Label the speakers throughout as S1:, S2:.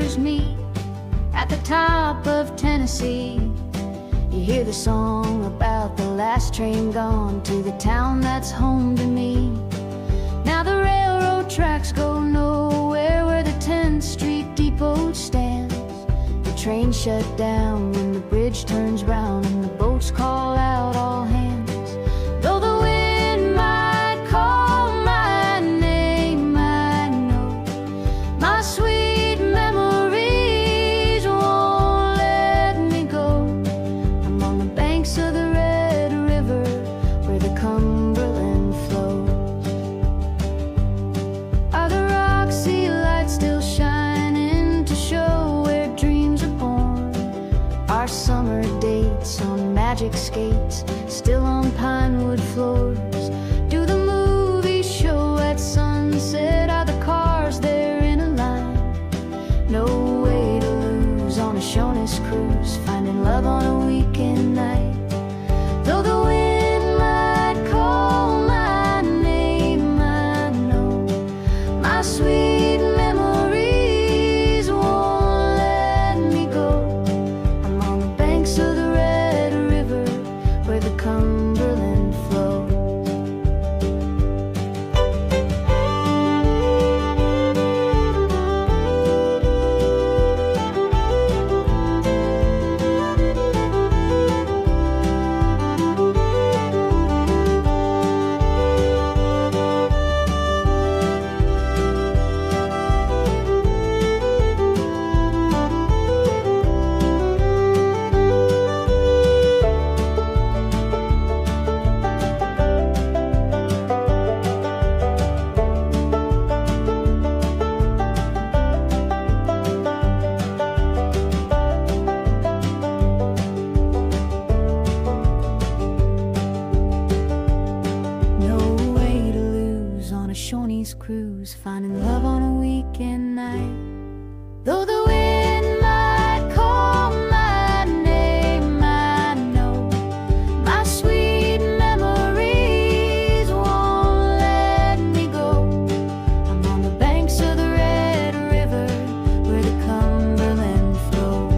S1: strangers meet at the top of Tennessee. You hear the song about the last train gone to the town that's home to me. Now the railroad tracks go nowhere where the 10th Street Depot stands. The train shut down when the bridge turns round and the boats call out all hands. Though the wind might call my name, I know my sweet memories won't let me go. I'm on the banks of the Red River where the Cumberland flows. Are the Roxy lights still shining to show where dreams are born? Our summer dates on magic skates still on pine wood floors? Do the movies show at sunset? Are the cars there in a line? No way to lose on a Shoney's cruise, finding love on a weekend night. Though the wind might call my name, I know my sweet memories won't let me go. I'm on the banks of the Red River where the Cumberland flows. Shoney's cruise, finding love on a weekend night. Though the wind might call my name, I know my sweet memories won't let me go. I'm on the banks of the Red River where the Cumberland flows.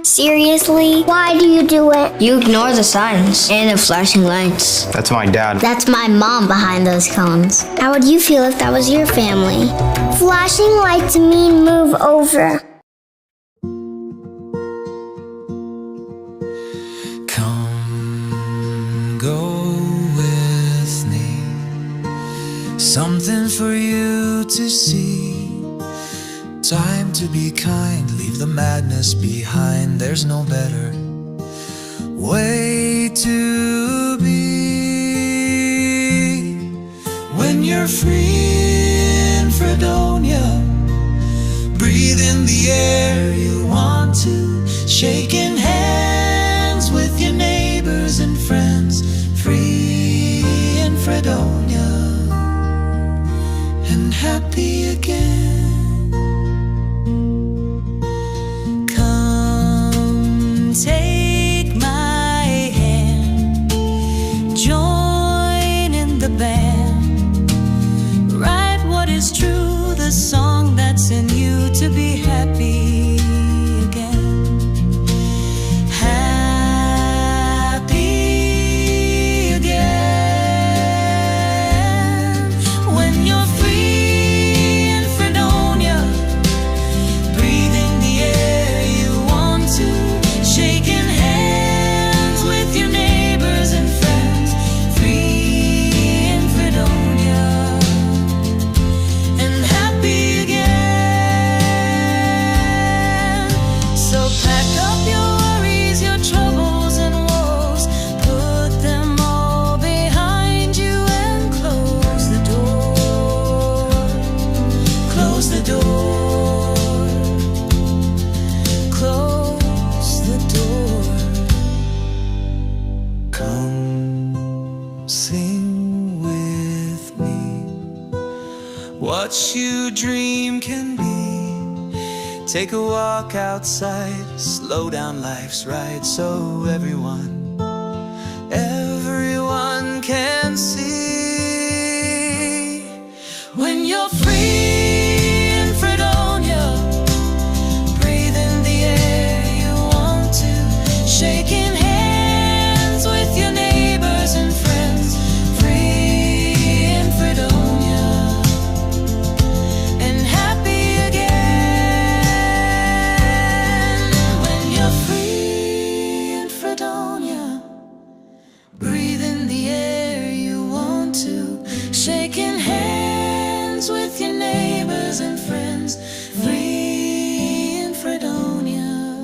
S2: Seriously? Why do you do it?
S3: You ignore the signs and the flashing lights.
S4: That's my dad.
S2: That's my mom behind those cones. How would you feel if that was your family? Flashing lights mean move over.
S5: Come, go with me. Something for you to see. Time to be kind, leave the madness behind. There's no better way to be. When you're free in Fredonia, breathe in the air you want to, shaking hands with your neighbors and friends. Free in Fredonia and happy again. Take my hand, join in the band, write what is true, the song that's in you, to be happy again. Happy again. When you're free in Fredonia, breathing the air you want to, shaking hands with your neighbors and friends. Free in Fredonia and what you dream can be. Take a walk outside, slow down life's ride, so everyone can see. When you're free in Fredonia, breathe in the air you want to, shaking hands with your neighbors and friends. Free in Fredonia and happy again. When you're free in Fredonia, breathe in the air you want to, shaking hands with your neighbors and friends. Free in Fredonia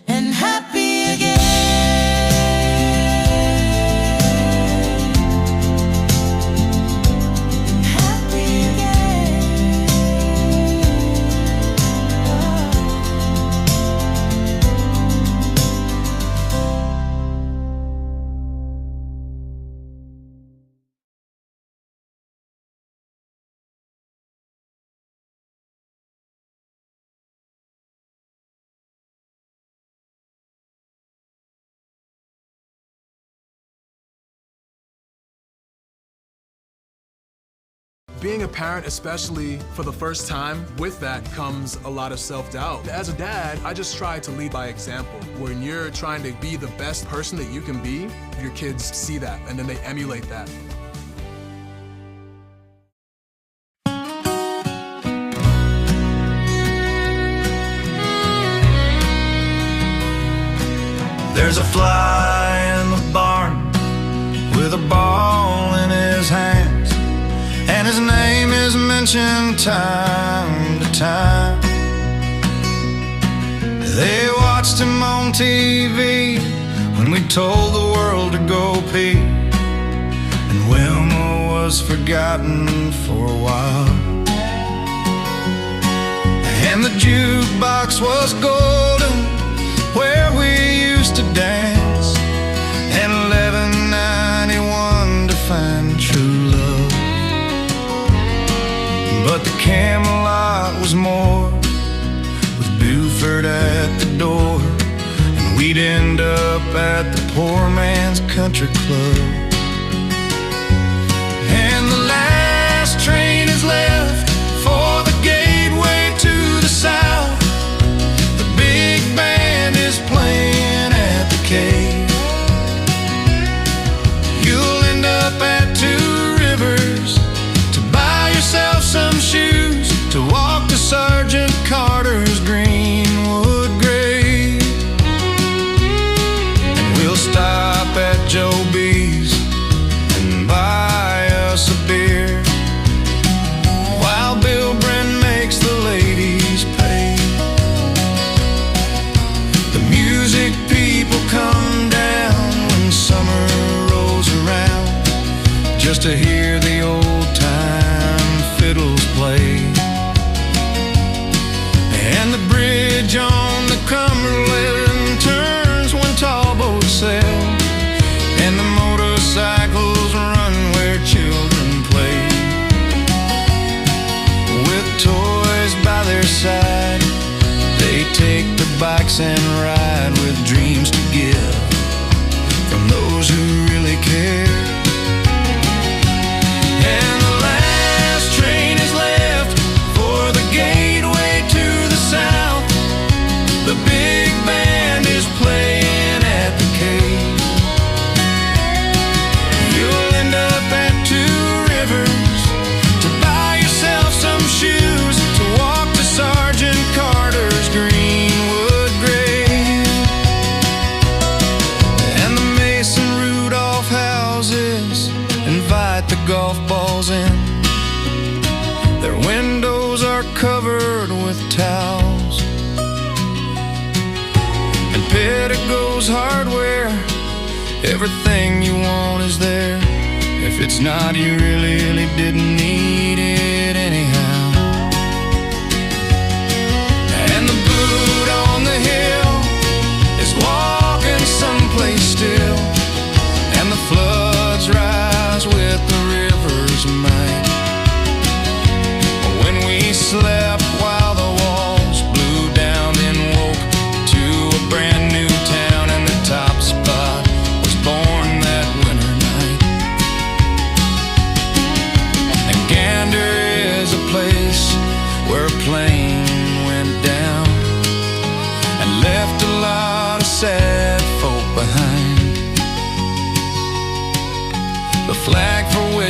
S5: and happy again. Happy again.
S4: Being a parent, especially for the first time, with that comes a lot of self-doubt. As a dad, I just try to lead by example. When you're trying to be the best person that you can be, your kids see that and then they emulate that.
S5: There's a fly in the barn with a ball in his hands, and his name is mentioned time to time. They watched him on TV when we told the world to go pee, and Wilma was forgotten for a while. And the jukebox was golden where we used to dance, and $11.91 to find true love. But the Camelot was more, with Buford at the door, and we'd end up at the poor man's country club. And the last train is left for the gateway to the south. The big band is playing at the cave. You'll end up at Two Rivers to buy yourself some shoes to walk to Sergeant Carter's Greenwood grave. And we'll stop at Joe B's and buy us a beer, while Bill Bren makes the ladies pay. The music people come down when summer rolls around, just to hear the old-time fiddles play. And the bridge on the Cumberland turns when tall boats sail, and the motorcycles run where children play. With toys by their side, they take the bikes and ride with dreams to give from those who really care. And the last train is left for the gateway to the south. The big band is playing at the cave. You'll end up at Two Rivers to buy yourself some shoes to walk to Sergeant Carter's Greenwood grave. And the Mason Rudolph houses invite the golf balls in. Their windows are covered with towels. And Pedigo's Hardware, everything you want is there. If it's not, you really didn't need it anyhow. And the boot on the hill is walking someplace still, and the floods rise with the river's might.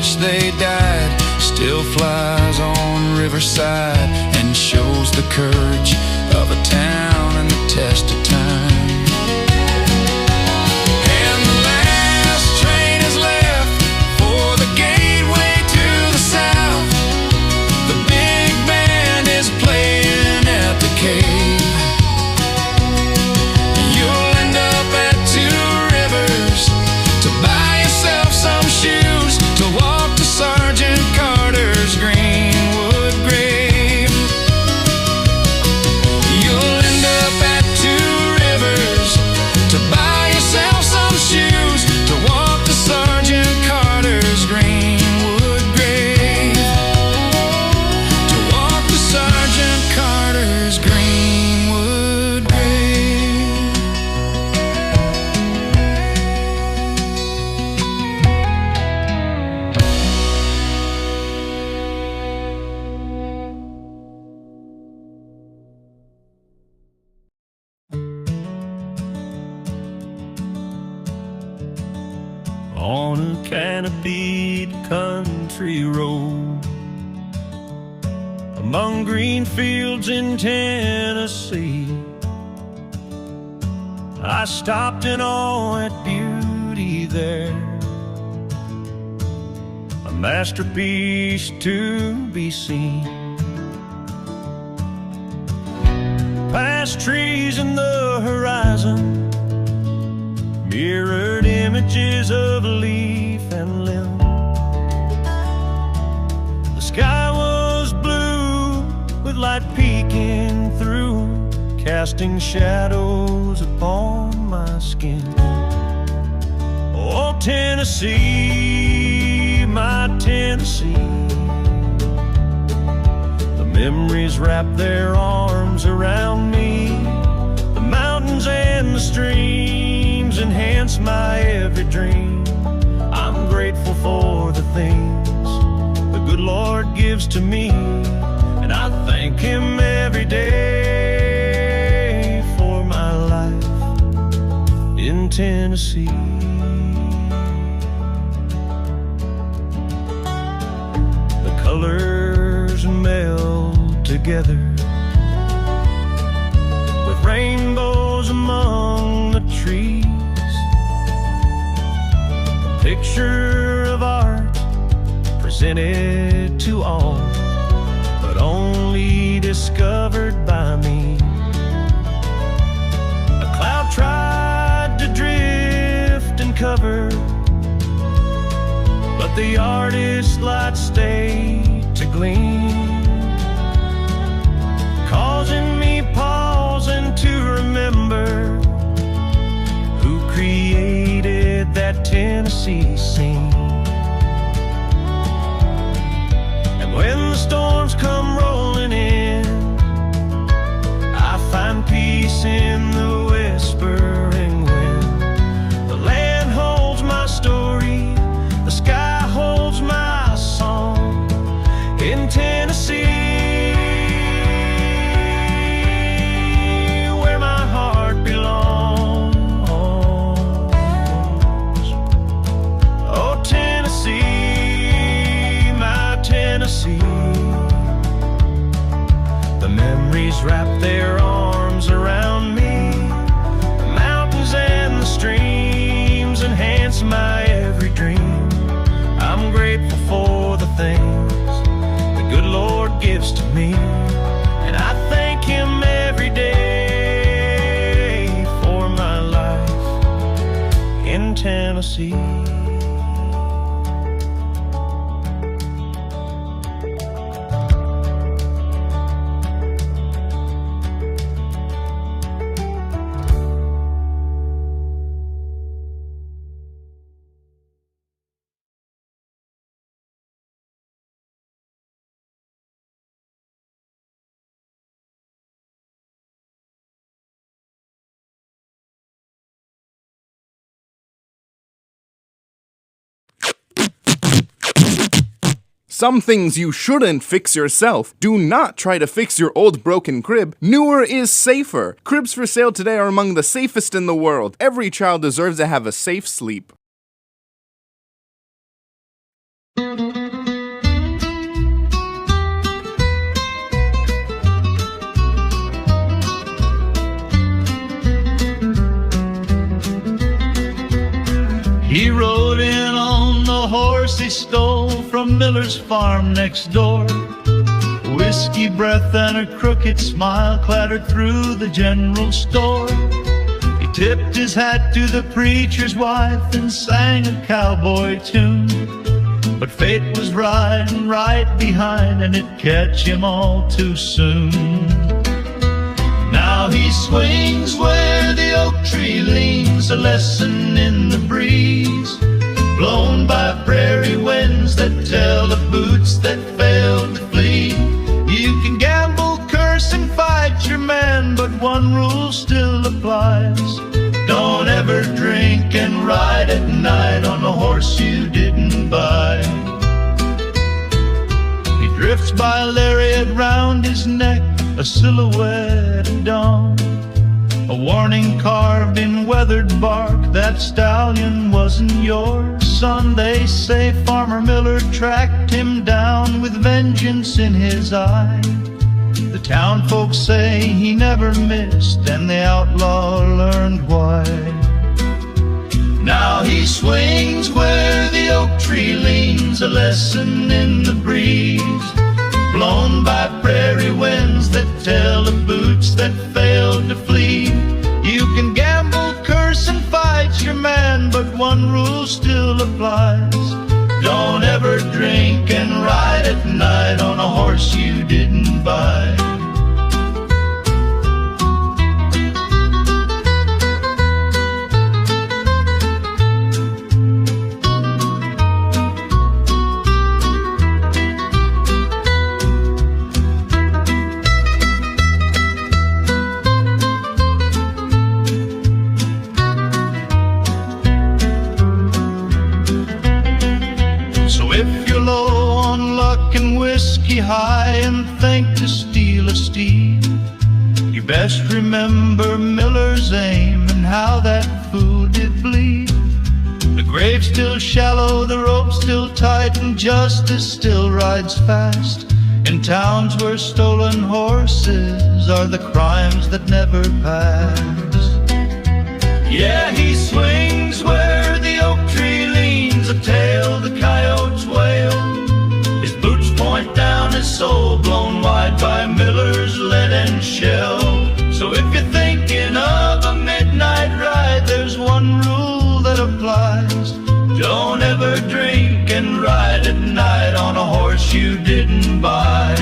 S5: which they died still flies on Riverside and shows the courage of a town and the test of time. And the last train has left for the gateway to the south. The big band is playing at the cave. You'll end up at Two Rivers to buy yourself some shoes to walk to Sergeant Carter's Greenwood grave. You'll end up at Two Rivers to buy yourself some shoes to walk to Sergeant Carter's Greenwood grave. To walk to Sergeant Carter's Greenwood grave.
S6: On a canopied country road among green fields in Tennessee, I stopped in awe at beauty there, a masterpiece to be seen. Past trees in the horizon, mirrored images of leaf and limb. The sky was blue with light peeking through, casting shadows upon my skin. Oh, Tennessee, my Tennessee, the memories wrap their arms around me. The mountains and the streams enhance my every dream. I'm grateful for the things the good Lord gives to me, and I thank Him every day for my life in Tennessee. The colors meld together with rainbows among the trees, a picture of art presented to all, but only discovered by me. A cloud tried to drift and cover, but the artist's light stayed to gleam, causing me pause and to remember who created that Tennessee scene. And when the storms come rolling in, I find peace in the whispering wind. The land holds my story, the sky holds my song in Tennessee, where my heart belongs. Oh, Tennessee, my Tennessee, the memories wrap their arms around me. The mountains and the streams enhance my every dream. I'm grateful for the things the good Lord gives to me, and I thank Him every day for my life in Tennessee.
S7: Some things you shouldn't fix yourself. Do not try to fix your old broken crib. Newer is safer. Cribs for sale today are among the safest in the world. Every child deserves to have a safe sleep.
S8: Miller's farm next door. Whiskey breath and a crooked smile clattered through the general store. He tipped his hat to the preacher's wife and sang a cowboy tune. But fate was riding right behind, and it'd catch him all too soon. Now he swings where the oak tree leans, a lesson in the breeze, blown by prairie winds that tell of boots that failed to flee. You can gamble, curse, and fight your man, but one rule still applies: don't ever drink and ride at night on a horse you didn't buy. He drifts by, lariat round his neck, a silhouette at dawn, a warning carved in weathered bark: that stallion wasn't yours, son. They say Farmer Miller tracked him down with vengeance in his eye. The town folks say he never missed, and the outlaw learned why. Now he swings where the oak tree leans, a lesson in the breeze, blown by prairie winds that tell of boots that failed to flee. You can gamble, curse, and fight your man, but one rule still applies: don't ever drink and ride at night on a horse you didn't buy. High and think to steal a steed, you best remember Miller's aim and how that fool did bleed. The grave's still shallow, the rope's still tight, and justice still rides fast in towns where stolen horses are the crimes that never pass. Yeah, he swings where the oak tree leans, a tale the coyotes wail. His boots point down, his soul blown wide by Miller's lead and shell. So if you're thinking of a midnight ride, there's one rule that applies: don't ever drink and ride at night on a horse you didn't buy.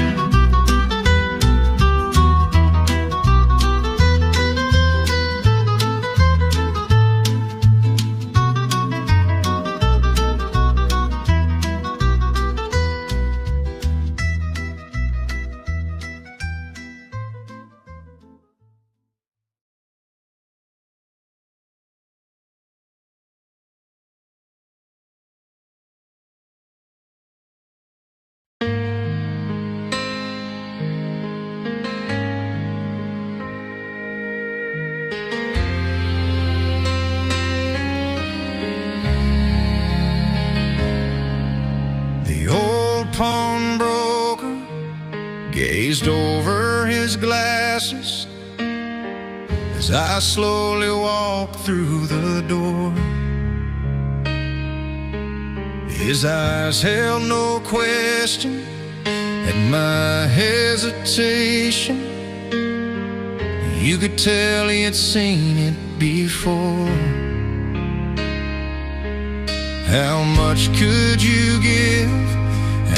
S5: Pawnbroker gazed over his glasses as I slowly walked through the door. His eyes held no question at my hesitation. You could tell he had seen it before. How much could you give?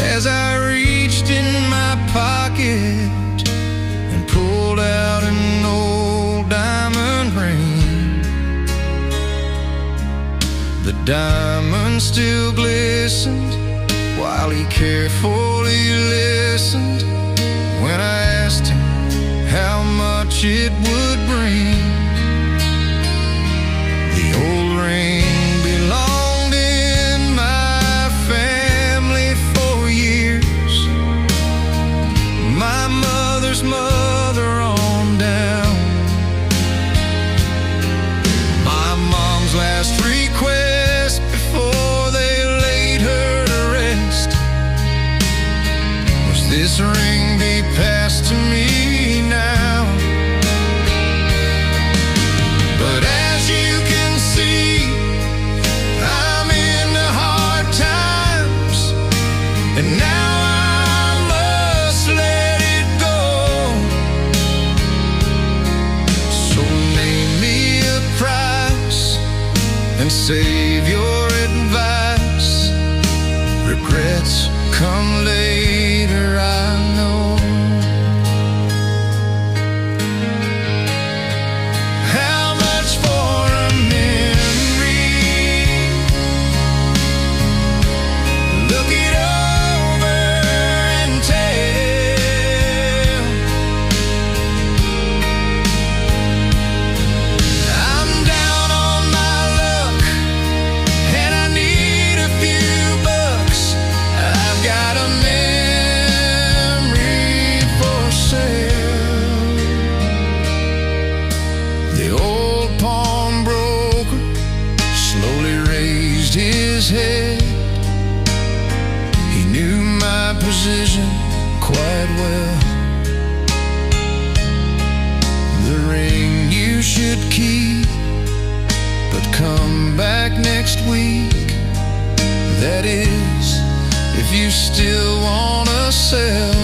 S5: As I reached in my pocket and pulled out an old diamond ring, the diamond still glistened while he carefully listened when I asked him how much it would bring. The old ring belonged in my family for years, my mother's mother on down. My mom's last request before they laid her to rest was this ring be passed to me now. But as you can see, I'm in the hard times, save your advice. Regrets come later, I know. How much for a memory? Look it over and tell. I'm down on my luck and I need a few bucks. I've got a memory for sale. The old pawnbroker slowly raised his head. He knew my position quite well. The ring you should keep, but come back next week. That is, if you still wanna sell.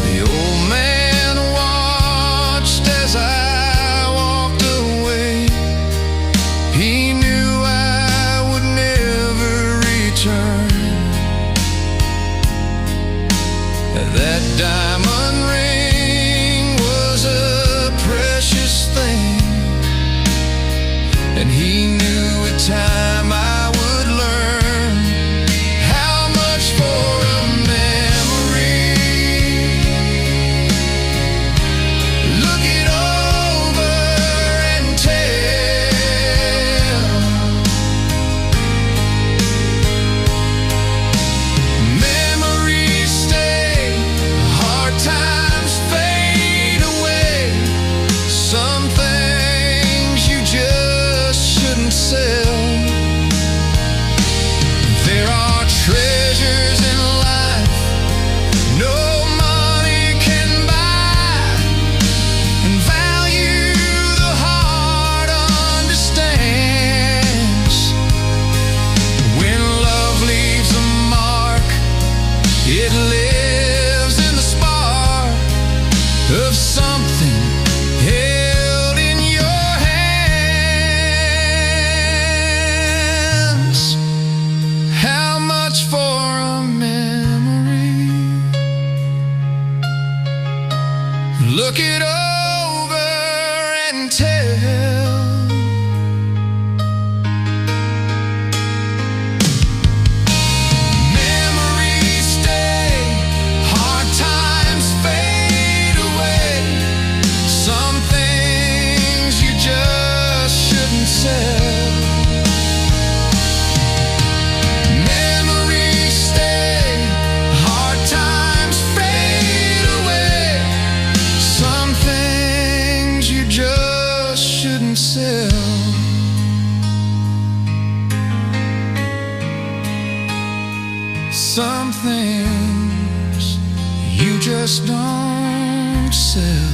S5: The old man watched as I walked away. He knew I would never return. That diamond ring was a precious thing, and he knew with time I would learn. How much for a memory? Look it over and tell. Memories stay, hard times fade away. Some things you just shouldn't sell. There are treasures in life no money can buy, and value the heart understands. When love leaves a mark, it lives in the spark of something held in your hands. How much for a memory? Look it over and tell. Memories stay, hard times fade away. Some things you just shouldn't sell. Memories stay, hard times fade away. Some things you just shouldn't sell. Some things you just don't sell.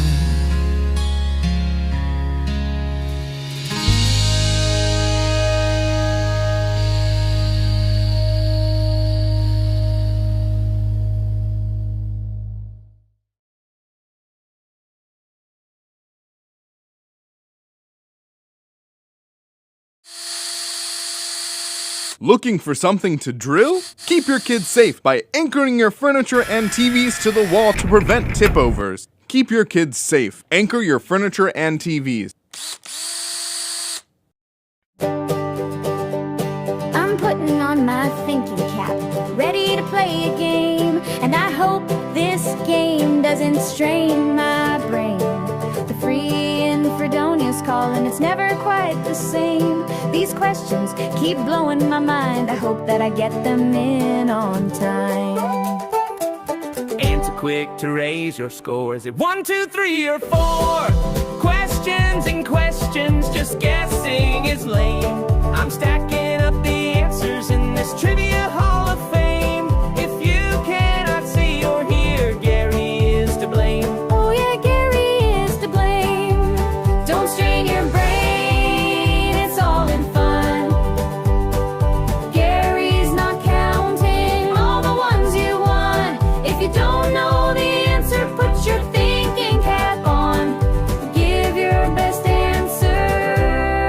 S7: Looking for something to drill? Keep your kids safe by anchoring your furniture and TVs to the wall to prevent tip-overs. Keep your kids safe. Anchor your furniture and TVs.
S1: I'm putting on my thinking cap, ready to play a game, and I hope this game doesn't strain my brain. The free in Fredonia's calling, it's never quite the same. These questions keep blowing my mind, I hope that I get them in on time.
S9: Answer quick to raise your score. Is it 1, 2, 3, or 4? Questions and questions, just guessing is lame. I'm stacking up the answers in this trivia hall of fame. If you cannot see or hear, Gary is to blame.
S1: Oh yeah, Gary is to blame. Don't strain your brain, it's all in fun. Gary's not counting all the ones you won. If you don't know the answer, put your thinking cap on. Give your best answer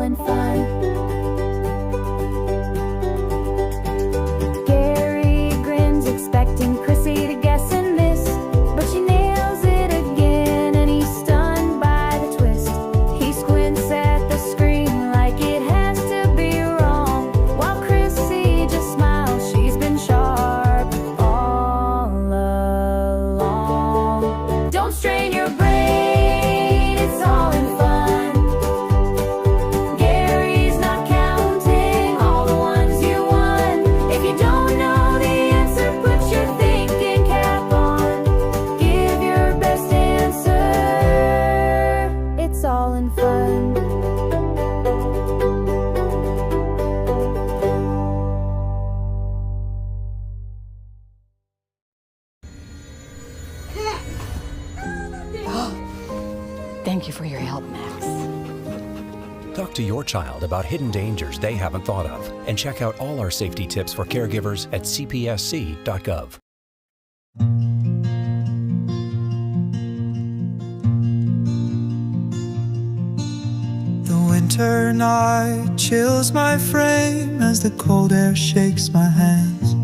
S1: in fun. Gary grins, expecting Chrissy to guess and miss, but she nails it again, and he's stunned by the twist. He squints at the screen like it has to be wrong, while Chrissy just smiles. She's been sharp all along. Don't strain your brain, it's all in fun. Gary's not counting all the ones you won. If you don't know the answer, put your thinking cap on. Give your best answer, it's all in fun.
S10: Thank you for your help, Max.
S11: Talk to your child about hidden dangers they haven't thought of, and check out all our safety tips for caregivers at cpsc.gov.
S5: The winter night chills my frame as the cold air shakes my hands.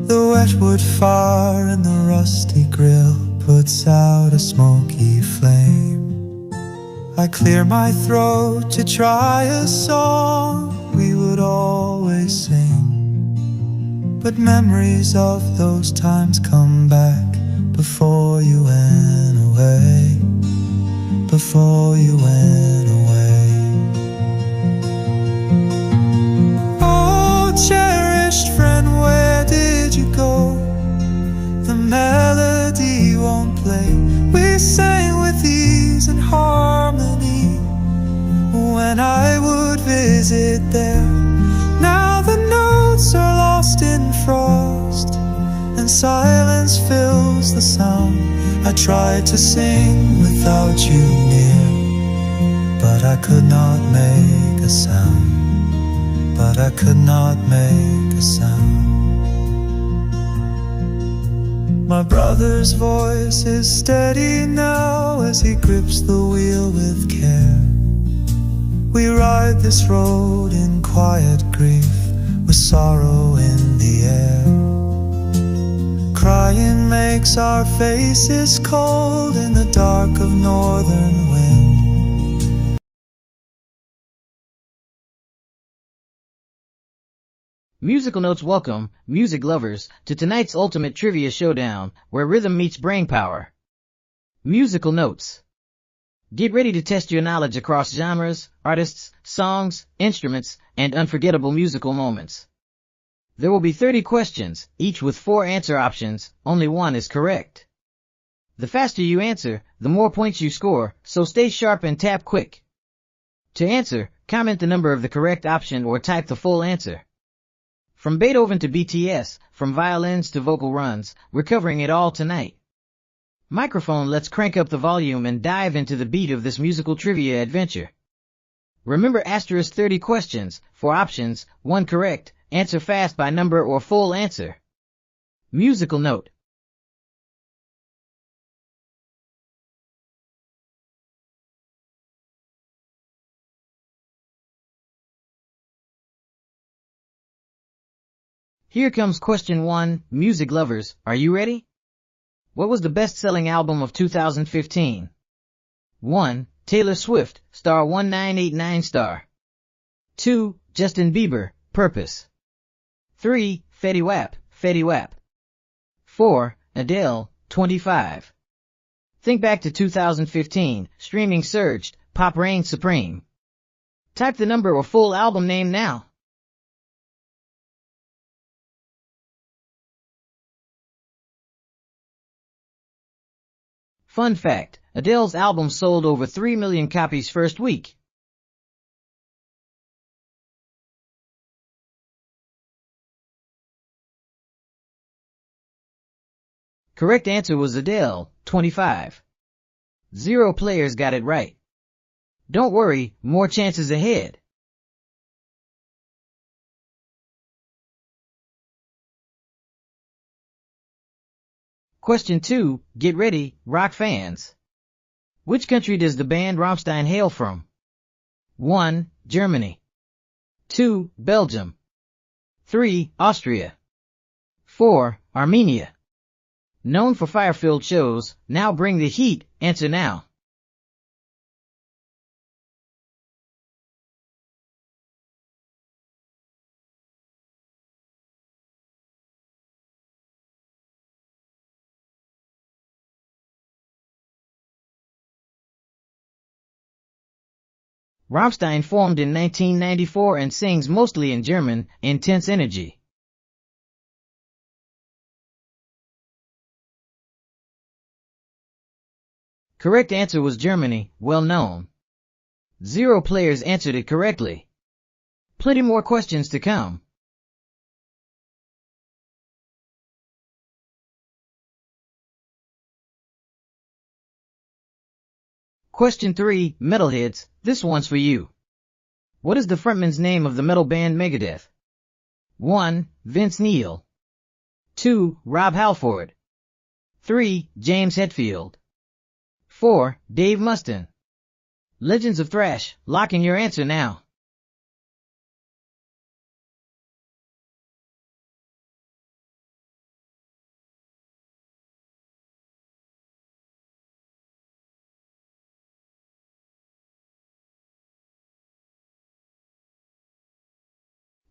S5: The wet wood fire in the rusty grill puts out a smoky flame. I clear my throat to try a song we would always sing, but memories of those times come back before you went away, before you went away. Oh, cherished friend, where did you go? The melody won't play. We sang with ease and harmony when I would visit there. Now the notes are lost in frost, and silence fills the sound. I tried to sing without you near, but I could not make a sound. But I could not make a sound. My brother's voice is steady now as he grips the wheel with care. We ride this road in quiet grief, with sorrow in the air. Crying makes our faces cold in the dark of northern wind.
S12: Musical Notes welcome, music lovers, to tonight's ultimate trivia showdown, where rhythm meets brainpower. Musical Notes. Get ready to test your knowledge across genres, artists, songs, instruments, and unforgettable musical moments. There will be 30 questions, each with 4 answer options. Only one is correct. The faster you answer, the more points you score, so stay sharp and tap quick. To answer, comment the number of the correct option or type the full answer. From Beethoven to BTS, from violins to vocal runs, we're covering it all tonight. Microphone, let's crank up the volume and dive into the beat of this musical trivia adventure. Remember asterisk 30 questions, 4 options, 1 correct, answer fast by number or full answer. Musical note. Here comes question 1, music lovers, are you ready? What was the best-selling album of 2015? 1. Taylor Swift, star 1989 star. 2. Justin Bieber, Purpose. 3. Fetty Wap, Fetty Wap. 4. Adele, 25. Think back to 2015, streaming surged, pop reigned supreme. Type the number or full album name now. Fun fact, Adele's album sold over 3 million copies first week. Correct answer was Adele, 25. 0 players got it right. Don't worry, more chances ahead. Question 2, get ready, rock fans. Which country does the band Rammstein hail from? 1. Germany. 2. Belgium. 3. Austria. 4. Armenia. Known for fire-filled shows, now bring the heat, answer now. Rammstein formed in 1994 and sings mostly in German, Intense Energy. Correct answer was Germany, well known. 0 players answered it correctly. Plenty more questions to come. Question 3, Metalheads, this one's for you. What is the frontman's name of the metal band Megadeth? 1. Vince Neil. 2. Rob Halford. 3. James Hetfield. 4. Dave Mustaine. Legends of Thrash, lock in your answer now.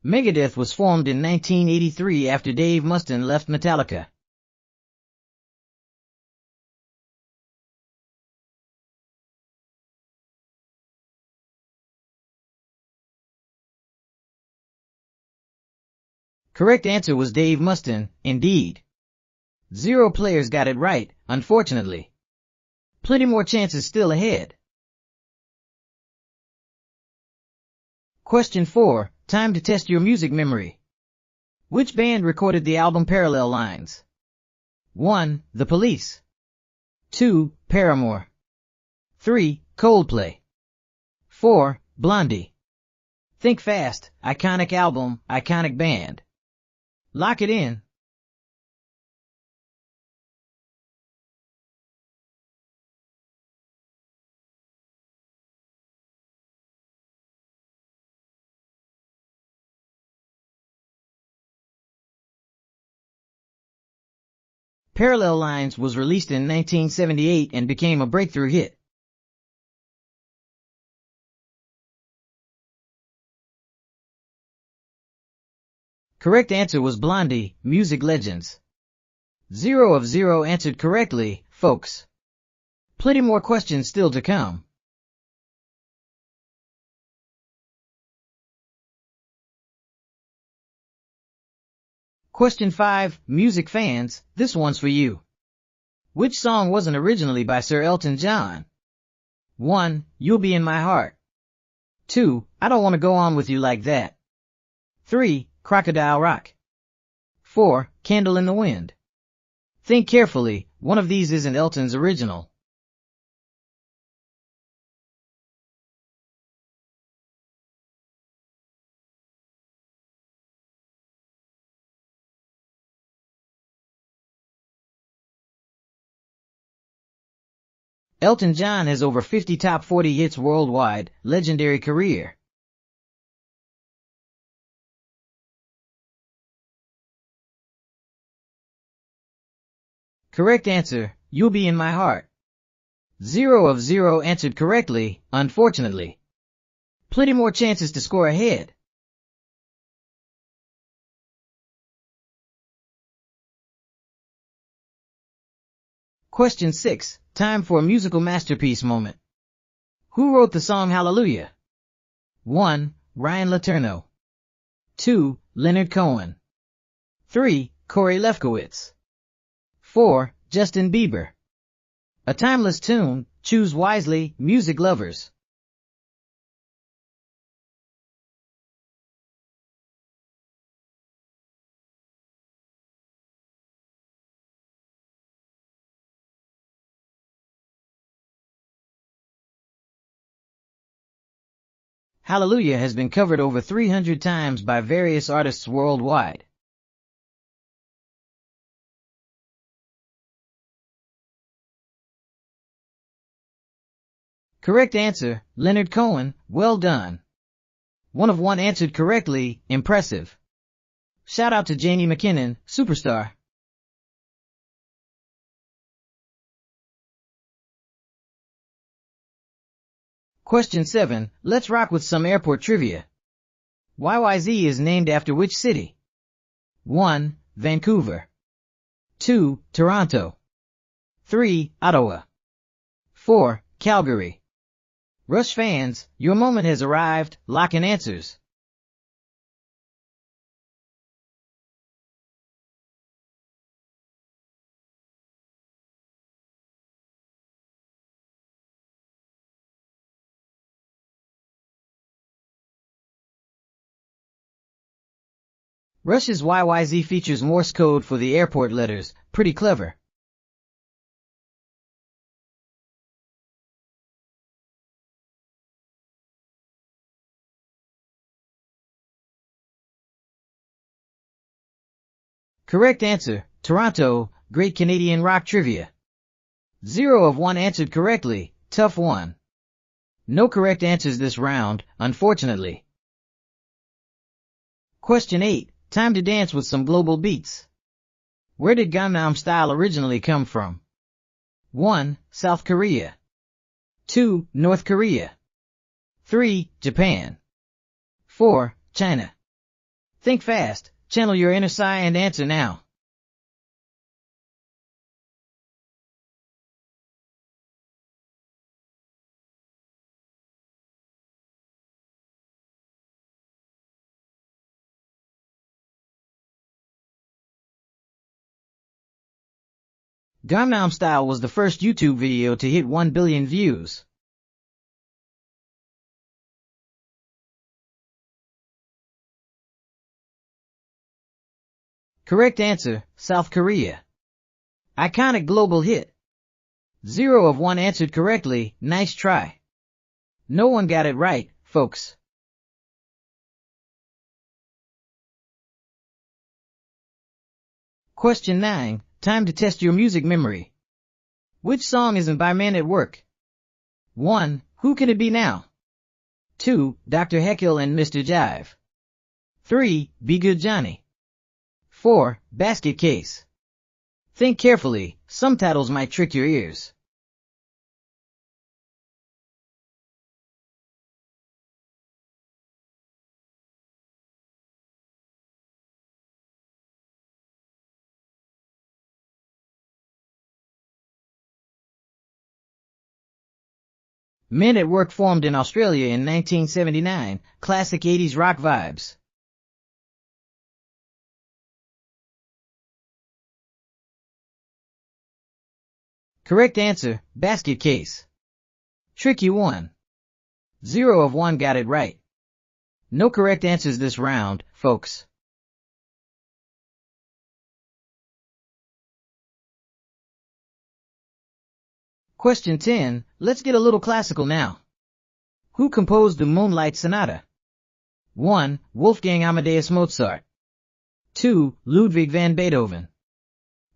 S12: Megadeth was formed in 1983 after Dave Mustaine left Metallica. Correct answer was Dave Mustaine, indeed. 0 players got it right, unfortunately. Plenty more chances still ahead. Question 4, time to test your music memory. Which band recorded the album Parallel Lines? 1. The Police. 2. Paramore. 3. Coldplay. 4. Blondie. Think fast, iconic album, iconic band. Lock it in. Parallel Lines was released in 1978 and became a breakthrough hit. Correct answer was Blondie, Music Legends. 0 of 0 answered correctly, folks. Plenty more questions still to come. Question 5, music fans, this one's for you. Which song wasn't originally by Sir Elton John? 1. You'll Be in My Heart. 2. I Don't Want to Go On With You Like That. 3. Crocodile Rock. 4. Candle in the Wind. Think carefully, one of these isn't Elton's original. Elton John has over 50 top 40 hits worldwide, legendary career. Correct answer, You'll Be in My Heart. 0 of 0 answered correctly, unfortunately. Plenty more chances to score ahead. Question 6, time for a musical masterpiece moment. Who wrote the song Hallelujah? 1. Ryan Letourneau. 2. Leonard Cohen. 3. Corey Lefkowitz. 4. Justin Bieber. A timeless tune, choose wisely, music lovers. Hallelujah has been covered over 300 times by various artists worldwide. Correct answer, Leonard Cohen. Well done. 1 of 1 answered correctly. Impressive. Shout out to Janie McKinnon, superstar. Question 7. Let's rock with some airport trivia. YYZ is named after which city? 1. Vancouver. 2. Toronto. 3. Ottawa. 4. Calgary. Rush fans, your moment has arrived. Lock in answers. Rush's YYZ features Morse code for the airport letters. Pretty clever. Correct answer, Toronto. Great Canadian rock trivia. 0 of 1 answered correctly. Tough one. No correct answers this round, unfortunately. Question 8. Time to dance with some global beats. Where did Gangnam Style originally come from? 1. South Korea. 2. North Korea. 3. Japan. 4. China. Think fast. Channel your inner sigh and answer now. Gangnam Style was the first YouTube video to hit 1 billion views. Correct answer, South Korea. Iconic global hit. 0 of 1 answered correctly. Nice try. No one got it right, folks. Question 9. Time to test your music memory. Which song isn't by Men at Work? 1. Who Can It Be Now? 2. Dr. Heckle and Mr. Jive. 3. Be Good Johnny. 4. Basket Case. Think carefully, some titles might trick your ears. Men at Work formed in Australia in 1979, classic 80s rock vibes. Correct answer, Basket Case. Tricky one. 0 of 1 got it right. No correct answers this round, folks. Question 10. Let's get a little classical now. Who composed the Moonlight Sonata? 1. Wolfgang Amadeus Mozart. 2. Ludwig van Beethoven.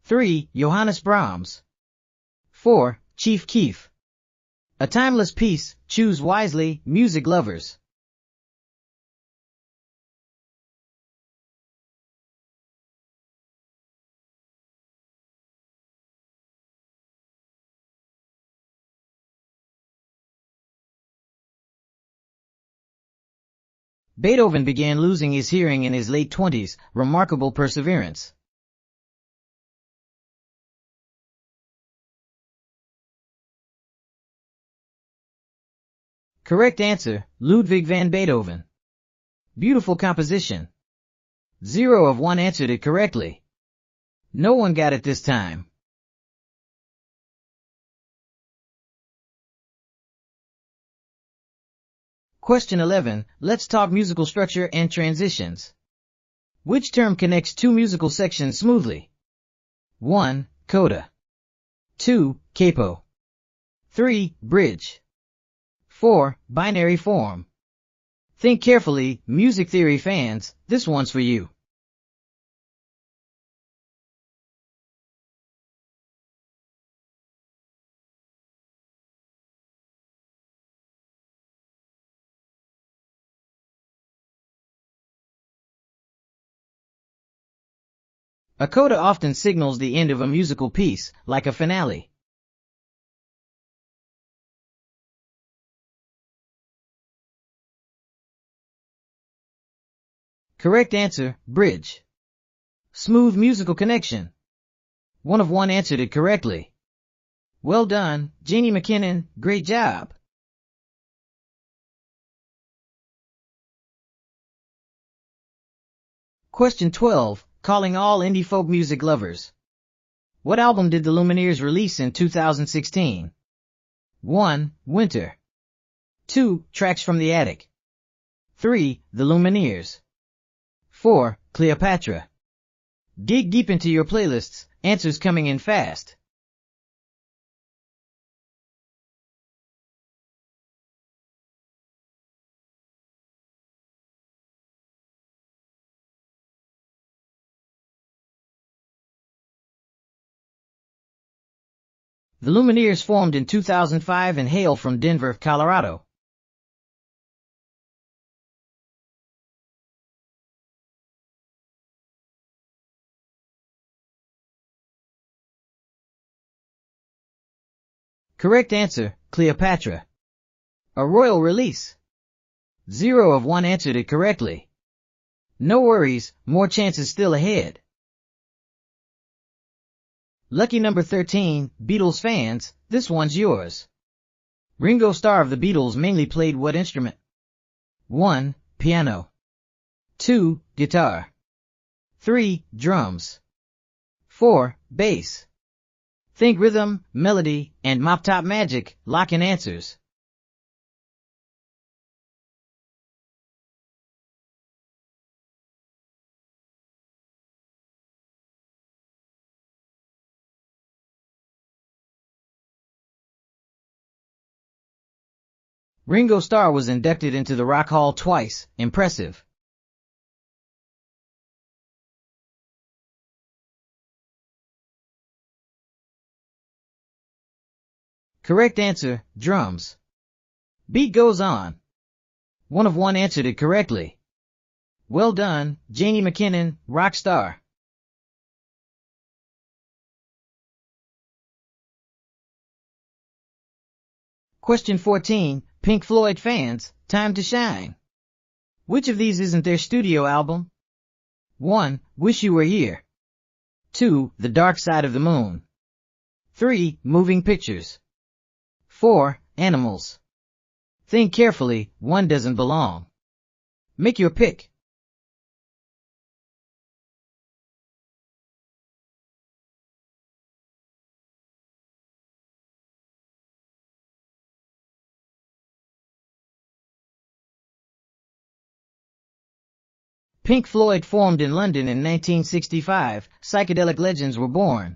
S12: 3. Johannes Brahms. 4. Chief Keef. A timeless piece, choose wisely, music lovers. Beethoven began losing his hearing in his late 20s, remarkable perseverance. Correct answer, Ludwig van Beethoven. Beautiful composition. 0 of 1 answered it correctly. No one got it this time. Question 11. Let's talk musical structure and transitions. Which term connects two musical sections smoothly? 1. Coda. 2. Capo. 3. Bridge. 4. Binary form. Think carefully, music theory fans, this one's for you. A coda often signals the end of a musical piece, like a finale. Correct answer, bridge. Smooth musical connection. 1 of 1 answered it correctly. Well done, Jeannie McKinnon, great job. Question 12, calling all indie folk music lovers. What album did the Lumineers release in 2016? 1. Winter. 2. Tracks from the Attic. 3. The Lumineers. 4. Cleopatra. Dig deep into your playlists, answers coming in fast. The Lumineers formed in 2005 and hail from Denver, Colorado. Correct answer, Cleopatra. A royal release. 0 of 1 answered it correctly. No worries, more chances still ahead. Lucky number 13, Beatles fans, this one's yours. Ringo Starr of the Beatles mainly played what instrument? 1. Piano. 2. Guitar. 3. Drums. 4. Bass. Think rhythm, melody, and mop-top magic, lock in answers. Ringo Starr was inducted into the Rock Hall twice. Impressive. Correct answer, drums. Beat goes on. 1 of 1 answered it correctly. Well done, Jeannie McKinnon, rock star. Question 14, Pink Floyd fans, time to shine. Which of these isn't their studio album? 1. Wish You Were Here. 2. The Dark Side of the Moon. 3. Moving Pictures. 4. Animals. Think carefully, one doesn't belong. Make your pick. Pink Floyd formed in London in 1965. Psychedelic legends were born.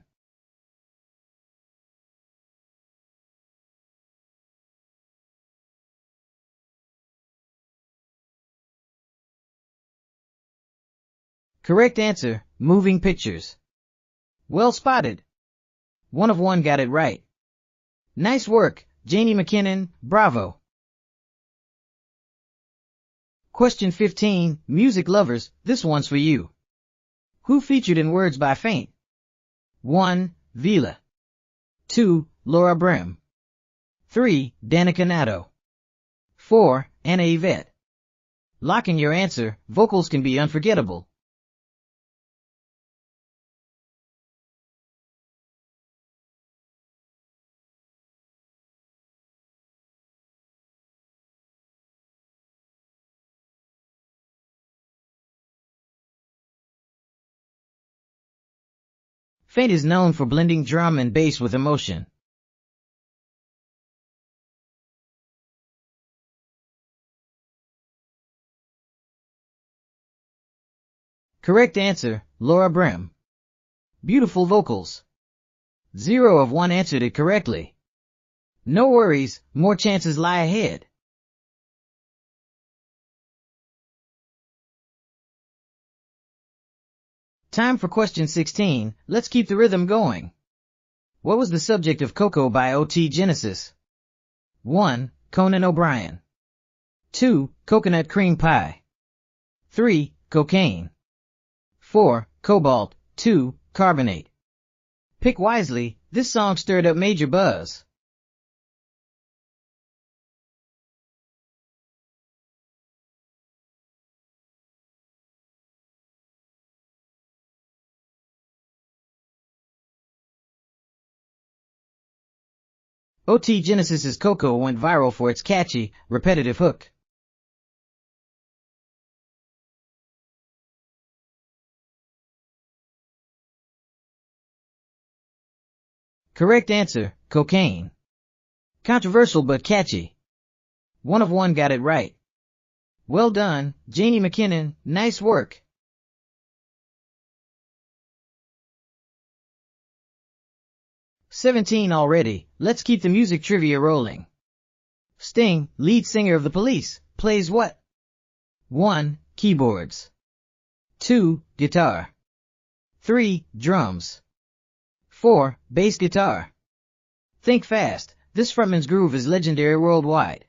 S12: Correct answer, Moving Pictures. Well spotted. 1 of 1 got it right. Nice work, Jeannie McKinnon, bravo. Question 15, music lovers, this one's for you. Who featured in Words by Faint? 1. Vila. 2. Laura Brim. 3. Danica Nato. 4. Anna Yvette. Lock in your answer, vocals can be unforgettable. Faint is known for blending drum and bass with emotion. Correct answer, Laura Brim. Beautiful vocals. 0 of 1 answered it correctly. No worries, more chances lie ahead. Time for question 16, let's keep the rhythm going. What was the subject of Coco by O.T. Genesis? 1. Conan O'Brien. 2. Coconut cream pie. 3. Cocaine. 4. Cobalt, 2. Carbonate. Pick wisely, this song stirred up major buzz. OT Genesis's Coco went viral for its catchy, repetitive hook. Correct answer, cocaine. Controversial but catchy. 1 of 1 got it right. Well done, Janie McKinnon, nice work. "17 already, let's keep the music trivia rolling. Sting, lead singer of the Police, plays what? 1. Keyboards. 2. Guitar. 3. Drums. 4. Bass guitar. Think fast, this frontman's groove is legendary worldwide.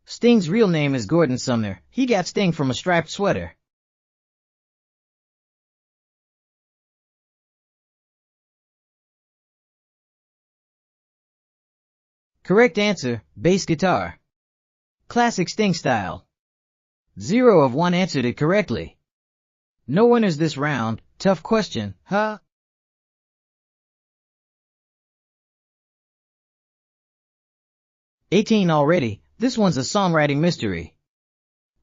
S12: Sting's real name is Gordon Sumner. He got Sting from a striped sweater. Correct answer, bass guitar. Classic Sting style. 0 of 1 answered it correctly. No winners this round, tough question, huh? "18 already, this one's a songwriting mystery.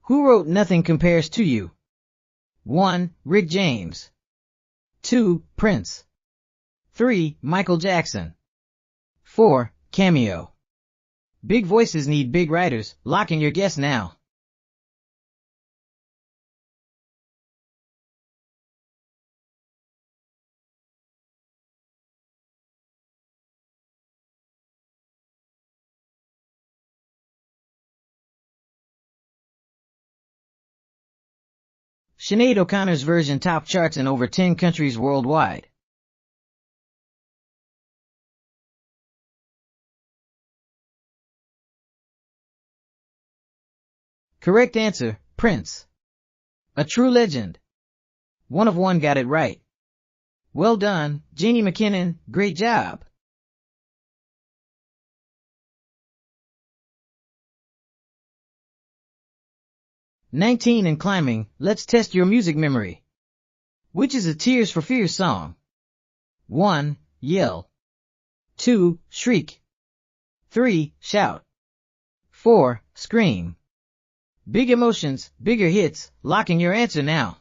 S12: Who wrote Nothing Compares to You? 1. Rick James. 2. Prince. 3. Michael Jackson. 4. Cameo. Big voices need big writers, lock in your guess now. Sinead O'Connor's version topped charts in over 10 countries worldwide. Correct answer, Prince. A true legend. 1 of 1 got it right. Well done, Janie McKinnon, great job. "19 and climbing, let's test your music memory. Which is a Tears for Fears song? 1. Yell. 2. Shriek. 3. Shout. 4. Scream. Big emotions, bigger hits, lock in your answer now.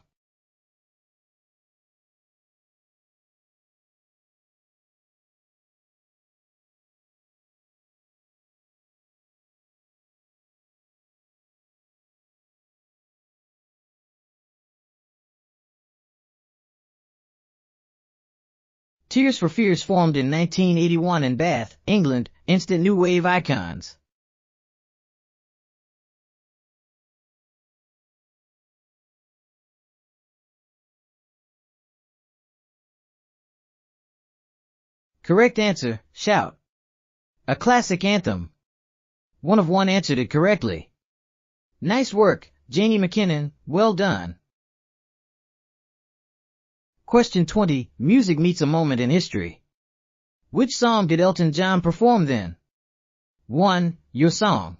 S12: Tears for Fears formed in 1981 in Bath, England, instant new wave icons. Correct answer, Shout. A classic anthem. 1 of 1 answered it correctly. Nice work, Janie McKinnon, well done. Question 20, music meets a moment in history. Which song did Elton John perform then? 1. Your Song.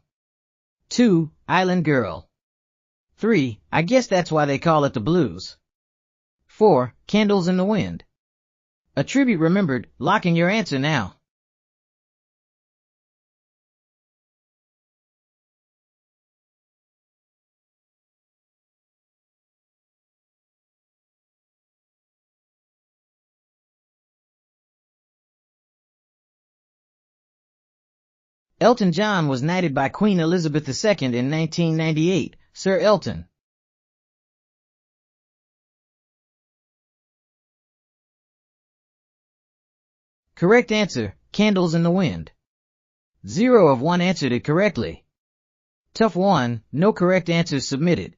S12: 2. Island Girl. 3. I Guess That's Why They Call It the Blues. 4. Candles in the Wind. A tribute remembered, locking your answer now. Elton John was knighted by Queen Elizabeth II in 1998, Sir Elton. Correct answer, Candles in the Wind. 0 of 1 answered it correctly. Tough one, no correct answers submitted.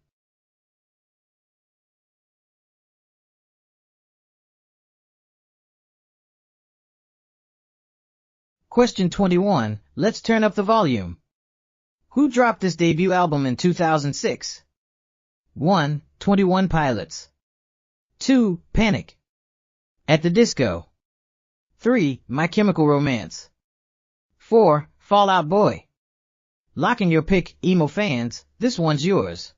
S12: Question 21. Let's turn up the volume. Who dropped this debut album in 2006? 1. 21 Pilots. 2. Panic! At the Disco. 3. My Chemical Romance. 4. Fall Out Boy. Lock in your pick, emo fans. This one's yours.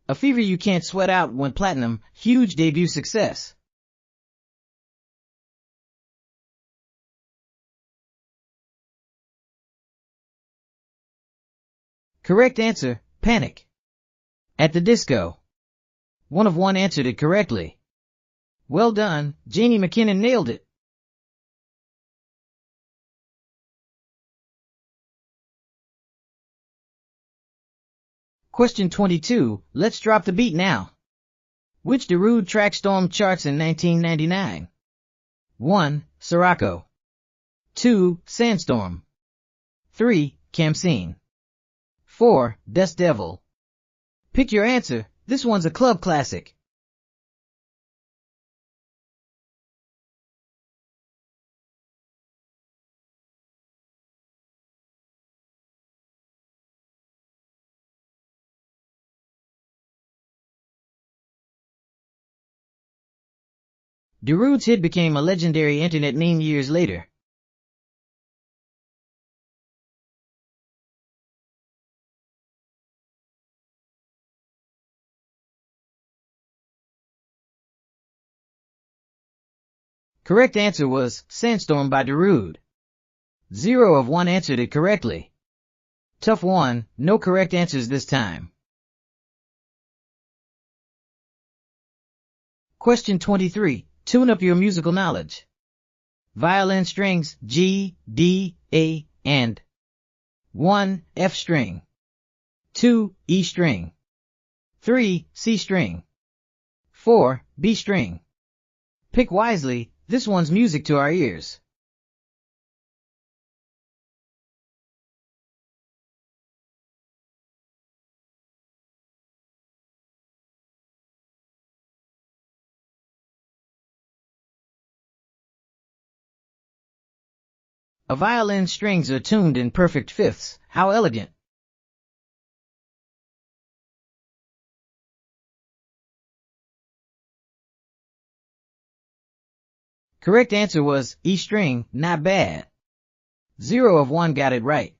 S12: A Fever You Can't Sweat Out went platinum, huge debut success. Correct answer, Panic! At the Disco. 1 of 1 answered it correctly. Well done, Janie McKinnon nailed it. Question 22. Let's drop the beat now. Which Darude track stormed charts in 1999? 1. Sirocco. 2. Sandstorm. 3. Camsine. 4. Dust Devil. Pick your answer. This one's a club classic. Darude's hit became a legendary internet meme years later. Correct answer was Sandstorm by Darude. 0 of 1 answered it correctly. Tough one, no correct answers this time. Question 23. Tune up your musical knowledge. Violin strings G, D, A, and 1. F string. 2. E string. 3. C string. 4. B string. Pick wisely, this one's music to our ears. A violin's strings are tuned in perfect fifths. How elegant! Correct answer was E string, not bad. 0 of 1 got it right.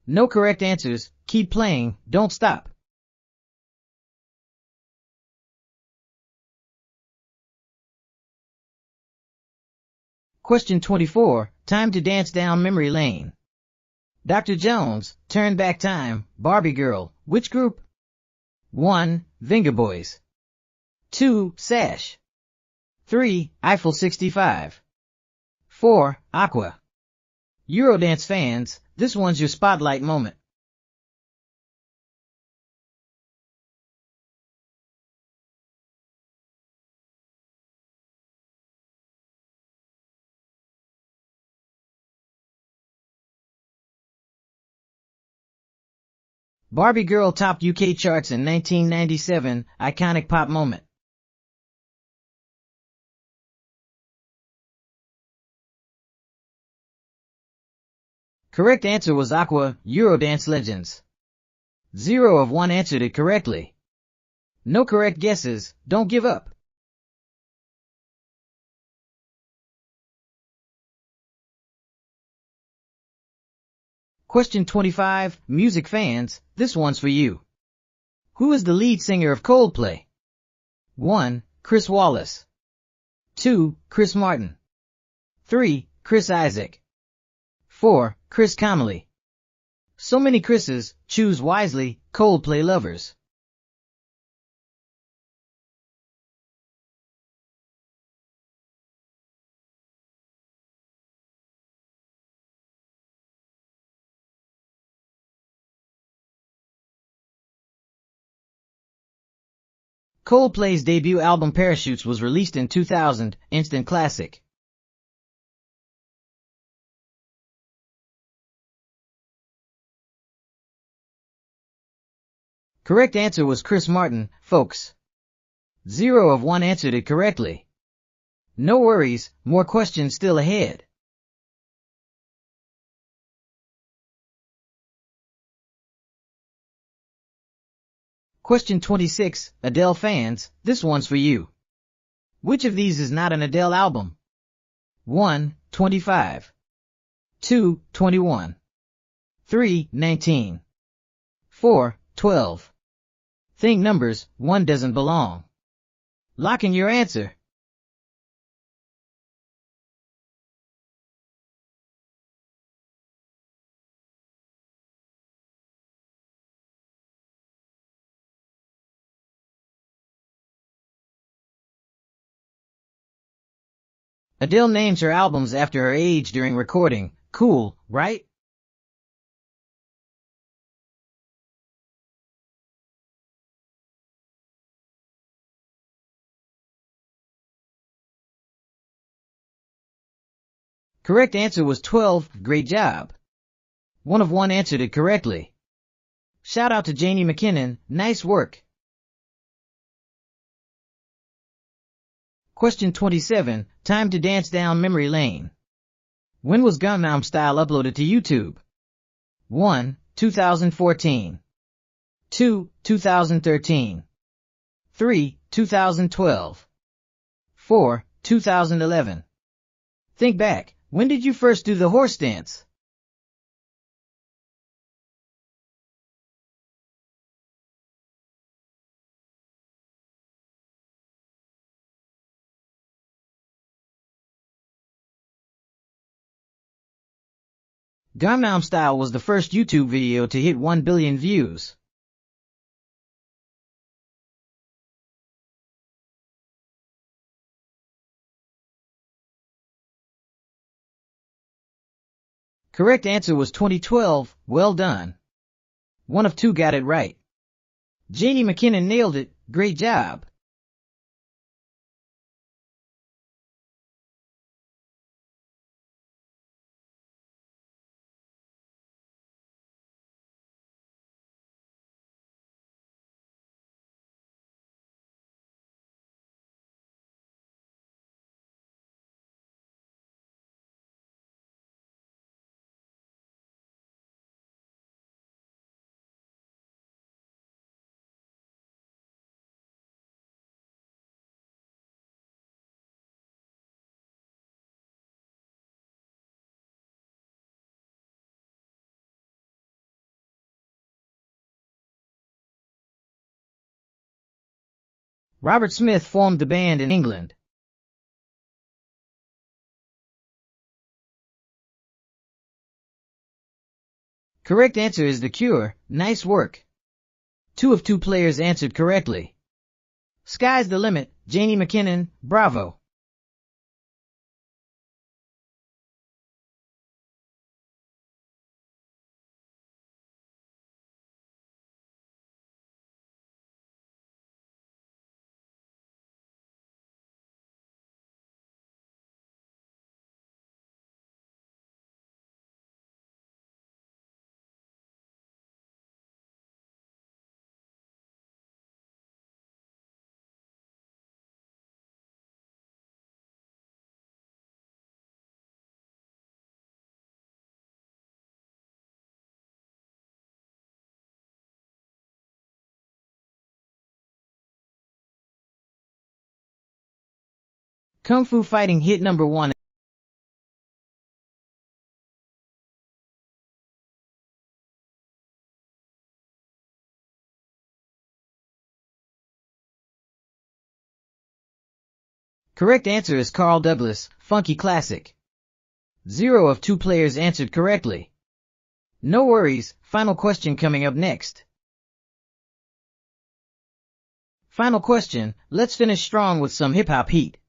S12: No correct answers, keep playing, don't stop. Question 24. Time to dance down memory lane. Dr. Jones, Turn Back Time, Barbie Girl, which group? 1. Vengaboys. 2. Sash. 3. Eiffel 65. 4. Aqua. Eurodance fans, this one's your spotlight moment. Barbie Girl topped UK charts in 1997, iconic pop moment. Correct answer was Aqua, Eurodance Legends. 0 of 1 answered it correctly. No correct guesses, don't give up. Question 25. Music fans, this one's for you. Who is the lead singer of Coldplay? 1. Chris Wallace. 2. Chris Martin. 3. Chris Isaac. 4. Chris Connolly. So many Chris's, choose wisely, Coldplay lovers. Coldplay's debut album Parachutes was released in 2000, instant classic. Correct answer was Chris Martin, folks. 0 of 1 answered it correctly. No worries, more questions still ahead. Question 26, Adele fans, this one's for you. Which of these is not an Adele album? 1. 25. 2. 21. 3. 19. 4. 12. Think numbers, 1 doesn't belong. Lock in your answer. Adele names her albums after her age during recording. Cool, right? Correct answer was 12. Great job. 1 of 1 answered it correctly. Shout out to Janie McKinnon. Nice work. Question 27. Time to dance down memory lane. When was Gangnam Style uploaded to YouTube? 1. 2014. 2. 2013. 3. 2012. 4. 2011. Think back. When did you first do the horse dance? Gangnam Style was the first YouTube video to hit 1 billion views. Correct answer was 2012. Well done. 1 of 2 got it right. Janie McKinnon nailed it. Great job. Robert Smith formed the band in England. Correct answer is The Cure. Nice work. 2 of 2 players answered correctly. Sky's the limit. Janie McKinnon, bravo. Kung Fu Fighting hit number 1. Correct answer is Carl Douglas, Funky Classic. 0 of 2 players answered correctly. No worries, final question coming up next. Final question, let's finish strong with some hip-hop heat.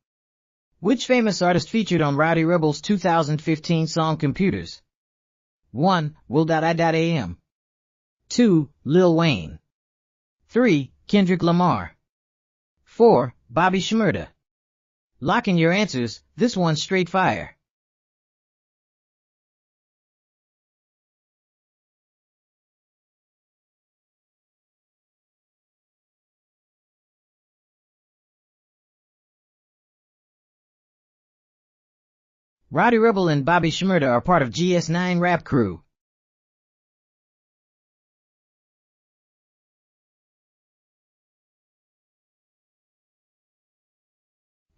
S12: Which famous artist featured on Rowdy Rebel's 2015 song Computers? 1. Will.I.am. 2. Lil Wayne. 3. Kendrick Lamar. 4. Bobby Shmurda. Lock in your answers, this one's straight fire. Roddy Rebel and Bobby Shmurda are part of GS9 rap crew.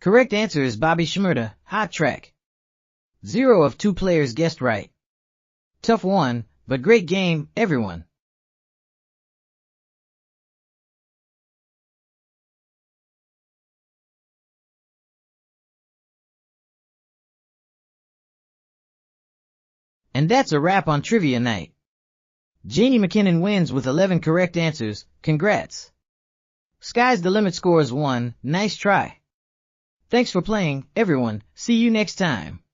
S12: Correct answer is Bobby Shmurda, Hot Track. 0 of 2 players guessed right. Tough one, but great game, everyone. And that's a wrap on Trivia Night. Janie McKinnon wins with 11 correct answers. Congrats. Sky's the Limit scores 1. Nice try. Thanks for playing, everyone. See you next time.